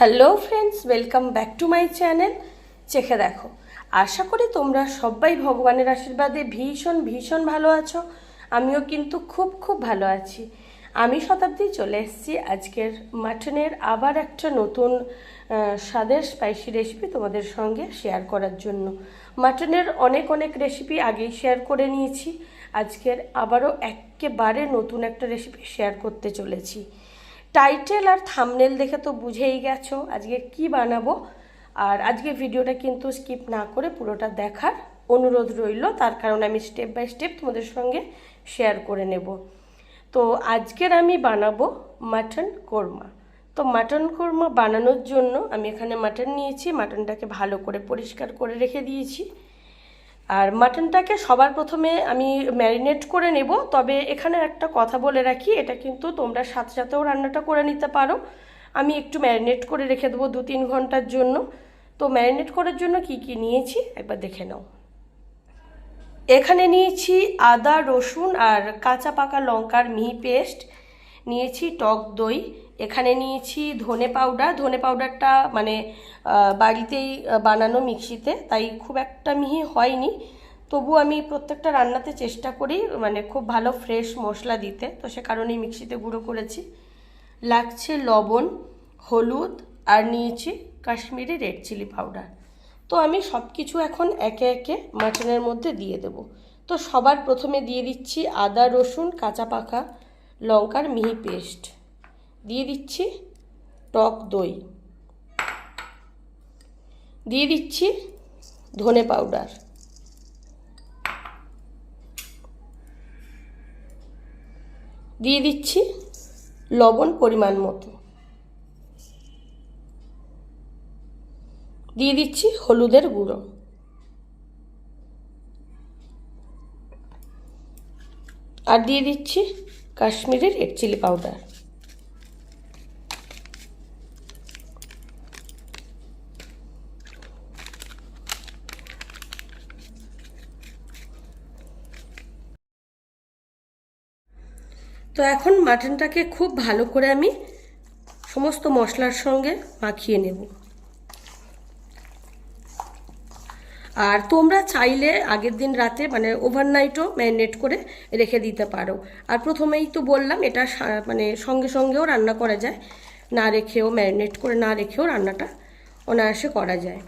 Hello friends, welcome back to my channel চেখে দেখো। আশা করি তোমরা সবাই ভগবানের আশীর্বাদে ভীষণ ভীষণ ভালো আছো। আমিও কিন্তু খুব ভালো আছি। আমি শতাব্দী চলে এসেছি আজকের মাটনের আবার একটা নতুন স্বাদের স্পাইসি রেসিপি তোমাদের সঙ্গে শেয়ার করার জন্য। মাটনের অনেক রেসিপি আগেই শেয়ার করে নিয়েছি। আজকের আবারও একেবারে নতুন একটা রেসিপি শেয়ার করতে চলেছি। টাইটেল আর থাম্বনেল দেখে তো বুঝেই গেছো আজকে কি বানাবো। আর আজকে ভিডিওটা কিন্তু স্কিপ না করে পুরোটা দেখার অনুরোধ রইল, তার কারণে আমি স্টেপ বাই স্টেপ তোমাদের সঙ্গে শেয়ার করে নেব। তো আজকের আমি বানাবো মাটন কোরমা। তো মাটন কোরমা বানানোর জন্য আমি এখানে মাটন নিয়েছি। মাটনটাকে ভালো করে পরিষ্কার করে রেখে দিয়েছি। আর মাটনটাকে সবার প্রথমে আমি ম্যারিনেট করে নেব। তবে এখানে একটা কথা বলে রাখি, এটা কিন্তু তোমরা সাথেও রান্নাটা করে নিতে পারো। আমি একটু ম্যারিনেট করে রেখে দেবো 2-3 ঘন্টার জন্য। তো ম্যারিনেট করার জন্য কি কি নিয়েছি একবার দেখে নাও। এখানে নিয়েছি আদা, রসুন আর কাঁচা পাকা লঙ্কার মিহি পেস্ট, নিয়েছি টক দই, এখানে নিয়েছি ধনে পাউডার। ধনে পাউডারটা মানে বাড়িতেই বানানো মিক্সিতে, তাই খুব একটা মিহি হয়নি। তবু আমি প্রত্যেকটা রান্নাতে চেষ্টা করি মানে খুব ভালো ফ্রেশ মশলা দিতে, তো সে কারণেই মিক্সিতে গুঁড়ো করেছি। লাগছে লবণ, হলুদ আর নিয়েছি কাশ্মীরি রেড চিলি পাউডার। তো আমি সব কিছু এখন একে একে মাটনের মধ্যে দিয়ে দেব। তো সবার প্রথমে দিয়ে দিচ্ছি আদা, রসুন, কাঁচা পাকা লঙ্কার মিহি পেস্ট, দিয়ে দিচ্ছি টক দই, দিয়ে দিচ্ছি ধনে পাউডার, দিয়ে দিচ্ছি লবণ পরিমাণ মতো, দিয়ে দিচ্ছি হলুদের গুঁড়ো, আর দিয়ে দিচ্ছি কাশ্মীরি রেড চিলি পাউডার। তো এখন মাটনটাকে খুব ভালো করে আমি সমস্ত মশলার সঙ্গে মাখিয়ে নেব। আর তোমরা চাইলে আগের দিন রাতে মানে ওভারনাইটও ম্যারিনেট করে রেখে দিতে পারো। আর প্রথমেই তো বললাম এটা মানে সঙ্গেও রান্না করা যায়, না রেখেও ম্যারিনেট করে না রেখেও রান্নাটা অনায়াসে করা যায়।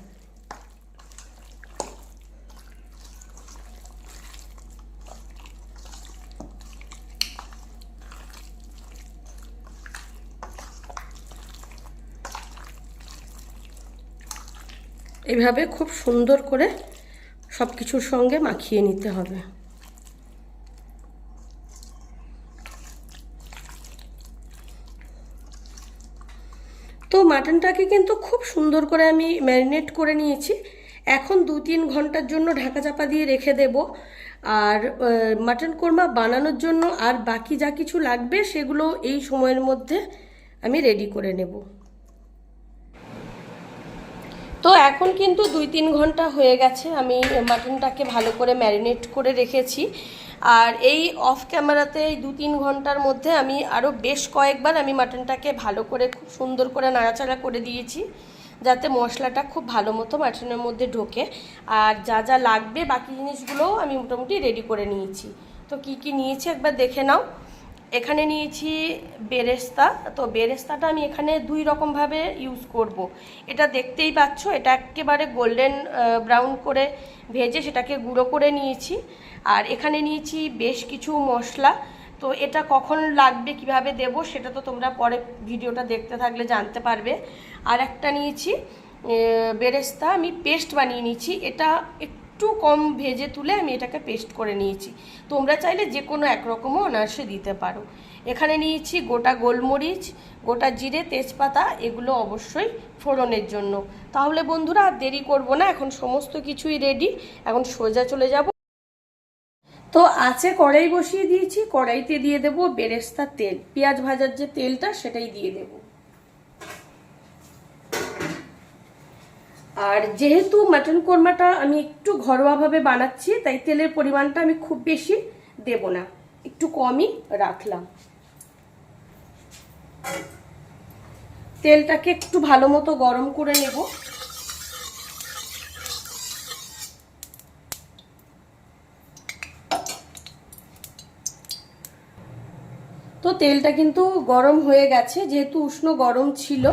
এইভাবে খুব সুন্দর করে সব কিছুর সঙ্গে মাখিয়ে নিতে হবে। তো মাটনটাকে কিন্তু খুব সুন্দর করে আমি ম্যারিনেট করে নিয়েছি। এখন 2-3 ঘন্টার জন্য ঢাকা চাপা দিয়ে রেখে দেব। আর মাটন কোরমা বানানোর জন্য আর বাকি যা কিছু লাগবে সেগুলো এই সময়ের মধ্যে আমি রেডি করে নেব। তো এখন কিন্তু 2-3 ঘন্টা হয়ে গেছে আমি মাটনটাকে ভালো করে ম্যারিনেট করে রেখেছি। আর এই অফ ক্যামেরাতে এই 2-3 ঘন্টার মধ্যে আমি আরও বেশ কয়েকবার আমি মাটনটাকে ভালো করে খুব সুন্দর করে নাড়াচাড়া করে দিয়েছি, যাতে মশলাটা খুব ভালো মতো মাটনের মধ্যে ঢোকে। আর যা যা লাগবে বাকি জিনিসগুলোও আমি মোটামুটি রেডি করে নিয়েছি। তো কি কি নিয়েছি একবার দেখে নাও। এখানে নিয়েছি বেরেস্তা। তো বেরেস্তাটা আমি এখানে 2 রকমভাবে ইউজ করব। এটা দেখতেই পাচ্ছ, এটা একেবারে গোল্ডেন ব্রাউন করে ভেজে সেটাকে গুঁড়ো করে নিয়েছি। আর এখানে নিয়েছি বেশ কিছু মশলা। তো এটা কখন লাগবে কিভাবে দেব সেটা তো তোমরা পরে ভিডিওটা দেখতে থাকলে জানতে পারবে। আর একটা নিয়েছি বেরেস্তা, আমি পেস্ট বানিয়ে নিয়েছি। এটা একটু কম ভেজে তুলে আমি এটাকে পেস্ট করে নিয়েছি। তোমরা চাইলে যে কোনো একরকমও অনায়াসে দিতে পারো। এখানে নিয়েছি গোটা গোলমরিচ, গোটা জিরে, তেজপাতা, এগুলো অবশ্যই ফোড়নের জন্য। তাহলে বন্ধুরা আর দেরি করব না, এখন সমস্ত কিছুই রেডি, এখন সোজা চলে যাব। তো আছে কড়াই বসিয়ে দিয়েছি, কড়াইতে দিয়ে দেব বেরেস্তার তেল, পেঁয়াজ ভাজার যে তেলটা সেটাই দিয়ে দেব। আর যেহেতু মাটন কোরমাটা আমি একটু ঘরোয়াভাবে বানাচ্ছি, তাই তেলের পরিমাণটা আমি খুব বেশি দেব না, একটু কমই রাখলাম। তেলটাকে একটু ভালো মতো গরম করে নেব। তো তেলটা কিন্তু গরম হয়ে গেছে, যেহেতু উষ্ণ গরম ছিল।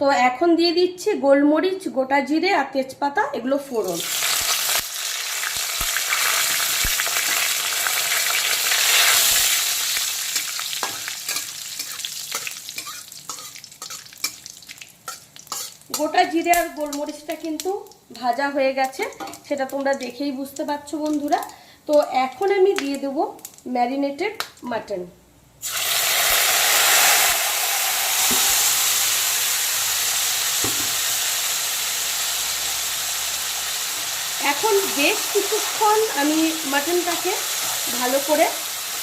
তো এখন দিয়ে দিচ্ছি গোলমরিচ, গোটা জিরে আর তেজপাতা, এগুলো ফোড়ন। গোটা জিরে আর গোলমরিচটা কিন্তু ভাজা হয়ে গেছে, সেটা তোমরা দেখেই বুঝতে পারছো বন্ধুরা। তো এখন আমি দিয়ে দেবো ম্যারিনেটেড মাটন। এখন বেশ কিছুক্ষণ আমি মাটনটাকে ভালো করে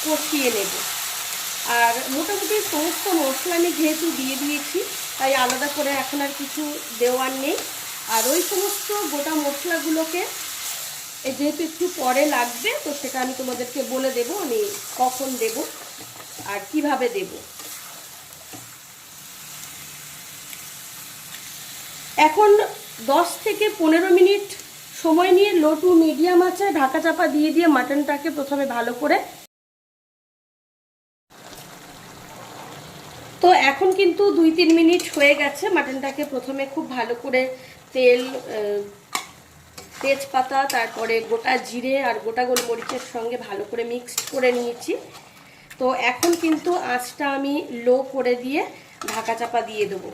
কষিয়ে নেব। আর মোটামুটি সমস্ত মশলা আমি যেহেতু দিয়ে দিয়েছি, তাই আলাদা করে এখন আর কিছু দেওয়ার নেই। আর ওই সমস্ত গোটা মশলাগুলোকে যেহেতু একটু পরে লাগবে, তো সেটা আমি তোমাদেরকে বলে দেব আমি কখন দেব আর কিভাবে দেব। এখন 10 থেকে 15 মিনিট সময় নিয়ে লো টু মিডিয়াম আঁচে ঢাকা চাপা দিয়ে দিয়ে মাটনটাকে প্রথমে ভালো করে। তো এখন কিন্তু 2-3 মিনিট হয়ে গেছে। মাটনটাকে প্রথমে খুব ভালো করে তেল, তেজপাতা, তারপরে গোটা জিরে আর গোটা গোলমরিচের সঙ্গে ভালো করে মিক্সড করে নিয়েছি। তো এখন কিন্তু আঁচটা আমি লো করে দিয়ে ঢাকা চাপা দিয়ে দেবো।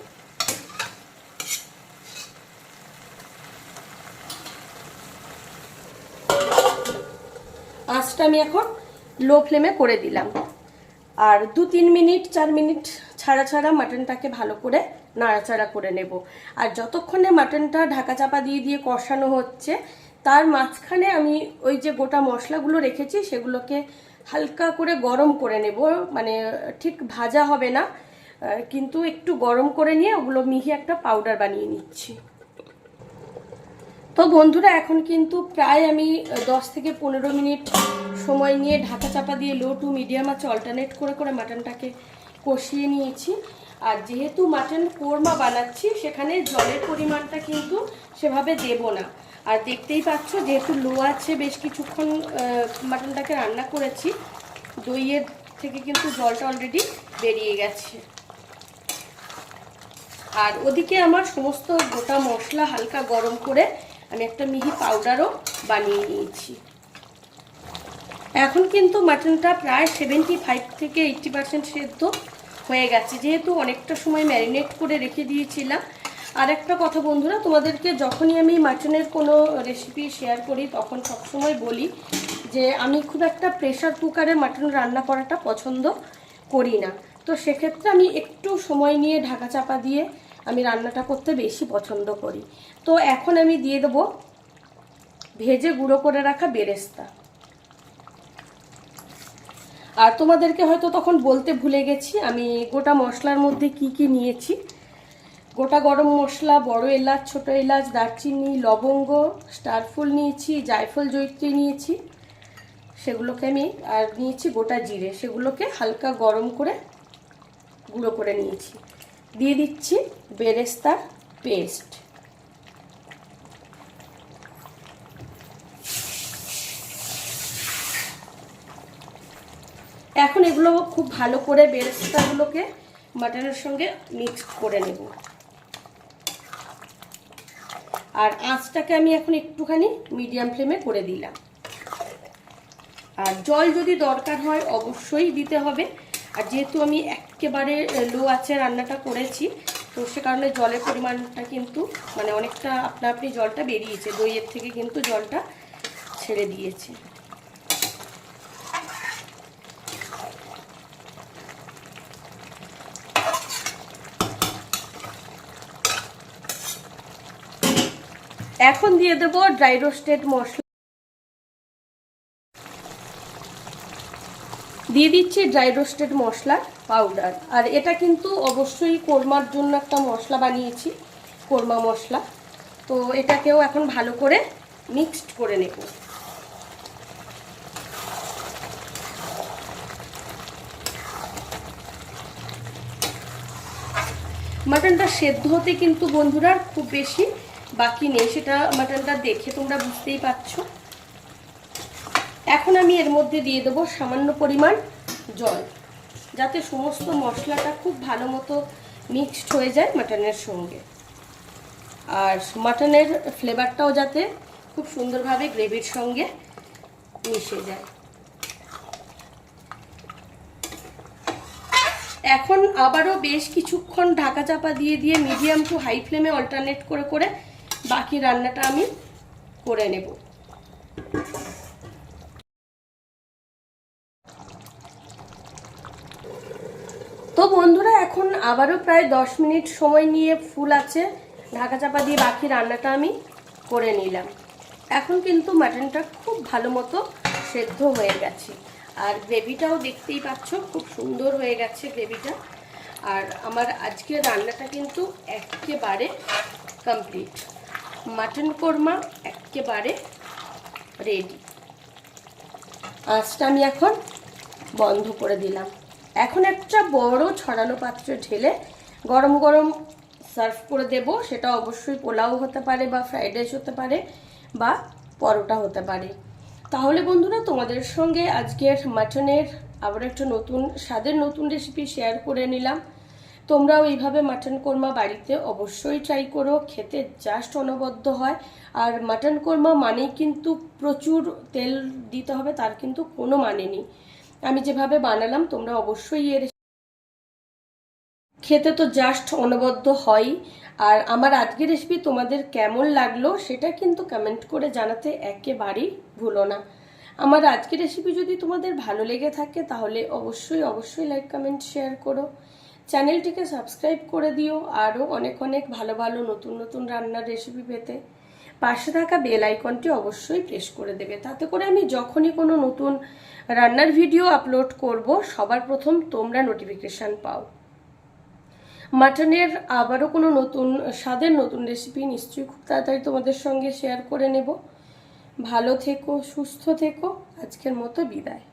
আঁচটা আমি এখন লো ফ্লেমে করে দিলাম। আর 2-3 মিনিট 4 মিনিট ছাড়া ছাড়া মাটনটাকে ভালো করে নাড়াচাড়া করে নেব। আর যতক্ষণে মাটনটা ঢাকা চাপা দিয়ে দিয়ে কষানো হচ্ছে, তার মাঝখানে আমি ওই যে গোটা মশলাগুলো রেখেছি সেগুলোকে হালকা করে গরম করে নেব। মানে ঠিক ভাজা হবে না, কিন্তু একটু গরম করে নিয়ে ওগুলো মিহি একটা পাউডার বানিয়ে নিচ্ছি। তো বন্ধুরা এখন কিন্তু প্রায় আমি 10 থেকে 15 মিনিট সময় নিয়ে ঢাকা চাপা দিয়ে লো টু মিডিয়াম আঁচে অল্টারনেট করে করে মাটনটাকে কষিয়ে নিয়েছি। আর যেহেতু মাটন কোরমা বানাচ্ছি, সেখানে জলের পরিমাণটা কিন্তু সেভাবে দেব না। আর দেখতেই পাচ্ছ যেহেতু লো আছে, বেশ কিছুক্ষণ মাটনটাকে রান্না করেছি, দইয়ের থেকে কিন্তু জলটা অলরেডি বেরিয়ে গেছে। আর ওদিকে আমার সমস্ত গোটা মশলা হালকা গরম করে আমি একটা মিহি পাউডারও বানিয়ে নিয়েছি। এখন কিন্তু মাটনটা প্রায় 75 থেকে 80% সেদ্ধ হয়ে গেছে, যেহেতু অনেকটা সময় ম্যারিনেট করে রেখে দিয়েছিলাম। আর একটা কথা বন্ধুরা, তোমাদেরকে যখনই আমি মাটনের কোনো রেসিপি শেয়ার করি তখন সবসময় বলি যে আমি খুব একটা প্রেশার কুকারে মাটন রান্না করাটা পছন্দ করি না। তো সেক্ষেত্রে আমি একটু সময় নিয়ে ঢাকা চাপা দিয়ে আমি রান্নাটা করতে বেশি পছন্দ করি। তো এখন আমি দিয়ে দেবো ভেজে গুঁড়ো করে রাখা বেরেস্তা। আর তোমাদেরকে হয়তো তখন বলতে ভুলে গেছি আমি গোটা মশলার মধ্যে কি কি নিয়েছি। গোটা গরম মশলা, বড় এলাচ, ছোট এলাচ, দারচিনি, লবঙ্গ, স্টারফুল নিয়েছি, জায়ফল, জয়িত্রী নিয়েছি, সেগুলোকে আমি আর নিয়েছি গোটা জিরে, সেগুলোকে হালকা গরম করে গুঁড়ো করে নিয়েছি। দিয়ে দিচ্ছি বেরেস্তার পেস্ট। এখন এগুলো খুব ভালো করে বেরেস্তাগুলোকে মাটনের সঙ্গে মিক্স করে নেব। আর আঁচটাকে আমি এখন একটুখানি মিডিয়াম ফ্লেমে করে দিলাম। আর জল যদি দরকার হয় অবশ্যই দিতে হবে। আর যেহেতু আমি একেবারে লো আঁচে রান্নাটা করেছি, তো সে কারণে জলের পরিমাণটা কিন্তু মানে অনেকটা আপনা আপনি জলটা বেরিয়েছে, দইয়ের থেকে কিন্তু জলটা ছেড়ে দিয়েছে। এখন দিয়ে দেবো ড্রাই রোস্টেড মশলা। দিয়ে দিচ্ছি ড্রাই রোস্টেড মশলা পাউডার। আর এটা কিন্তু অবশ্যই কোরমার জন্য একটা মশলা বানিয়েছি, কোরমা মশলা। তো এটাকেও এখন ভালো করে মিক্সড করে নেব। মাটনটা সেদ্ধ হতে কিন্তু বন্ধুরা খুব বেশি বাকি নেই, সেটা মাটনটা দেখে তোমরা বুঝতেই পারছো। এখন আমি এর মধ্যে দিয়ে দেবো সামান্য পরিমাণ জল, যাতে সমস্ত মশলাটা খুব ভালো মতো মিক্সড হয়ে যায় মাটনের সঙ্গে, আর মাটনের ফ্লেভারটাও যাতে খুব সুন্দরভাবে গ্রেভির সঙ্গে মিশে যায়। এখন আবারও বেশ কিছুক্ষণ ঢাকা চাপা দিয়ে দিয়ে মিডিয়াম টু হাই ফ্লেমে অল্টারনেট করে করে বাকি রান্নাটা আমি করে নেব। তো বন্ধুরা এখন আবারও প্রায় 10 মিনিট সময় নিয়ে ফুল আছে ঢাকা চাপা দিয়ে বাকি রান্নাটা আমি করে নিলাম। এখন কিন্তু মাটনটা খুব ভালো মতো সেদ্ধ হয়ে গেছে, আর গ্রেভিটাও দেখতেই পাচ্ছ খুব সুন্দর হয়ে গেছে গ্রেভিটা। আর আমার আজকের রান্নাটা কিন্তু একেবারে কমপ্লিট, মাটন কোরমা একেবারে রেডি। আঁচটা আমি এখন বন্ধ করে দিলাম। এখন একটা বড় ছড়ানো পাত্রে ঢেলে গরম গরম সার্ভ করে দেব। সেটা অবশ্যই পোলাও হতে পারে বা ফ্রাইড রাইস হতে পারে বা পরোটা হতে পারে। তাহলে বন্ধুরা তোমাদের সঙ্গে আজকের মাটনের আবার একটা নতুন স্বাদের নতুন রেসিপি শেয়ার করে নিলাম। তোমরাও এইভাবে মাটন কোরমা বাড়িতে অবশ্যই ট্রাই করো, খেতে জাস্ট অনবদ্য হয়। আর মাটন কোরমা মানেই কিন্তু প্রচুর তেল দিতে হবে তার কিন্তু কোনো মানে নেই। আমি যেভাবে বানালাম তোমরা অবশ্যই এর খেতে তো জাস্ট অনবদ্য হয়। আর আমার আজকের রেসিপি তোমাদের কেমন লাগলো সেটা কিন্তু কমেন্ট করে জানাতে একেবারেই ভুলো না। আমার আজকের রেসিপি যদি তোমাদের ভালো লেগে থাকে তাহলে অবশ্যই অবশ্যই লাইক কমেন্ট শেয়ার করো, চ্যানেলটিকে সাবস্ক্রাইব করে দিও। আরও অনেক অনেক ভালো ভালো নতুন নতুন রান্নার রেসিপি পেতে পাশে থাকা বেল আইকনটি অবশ্যই প্রেস করে দেবে, তাতে করে আমি যখনই কোনো নতুন রান্নার ভিডিও আপলোড করব সবার প্রথম তোমরা নোটিফিকেশান পাও। মাটনের আবারও কোনো নতুন স্বাদের নতুন রেসিপি নিশ্চয়ই খুব তাড়াতাড়ি তোমাদের সঙ্গে শেয়ার করে নেব। ভালো থেকো, সুস্থ থেকো, আজকের মতো বিদায়।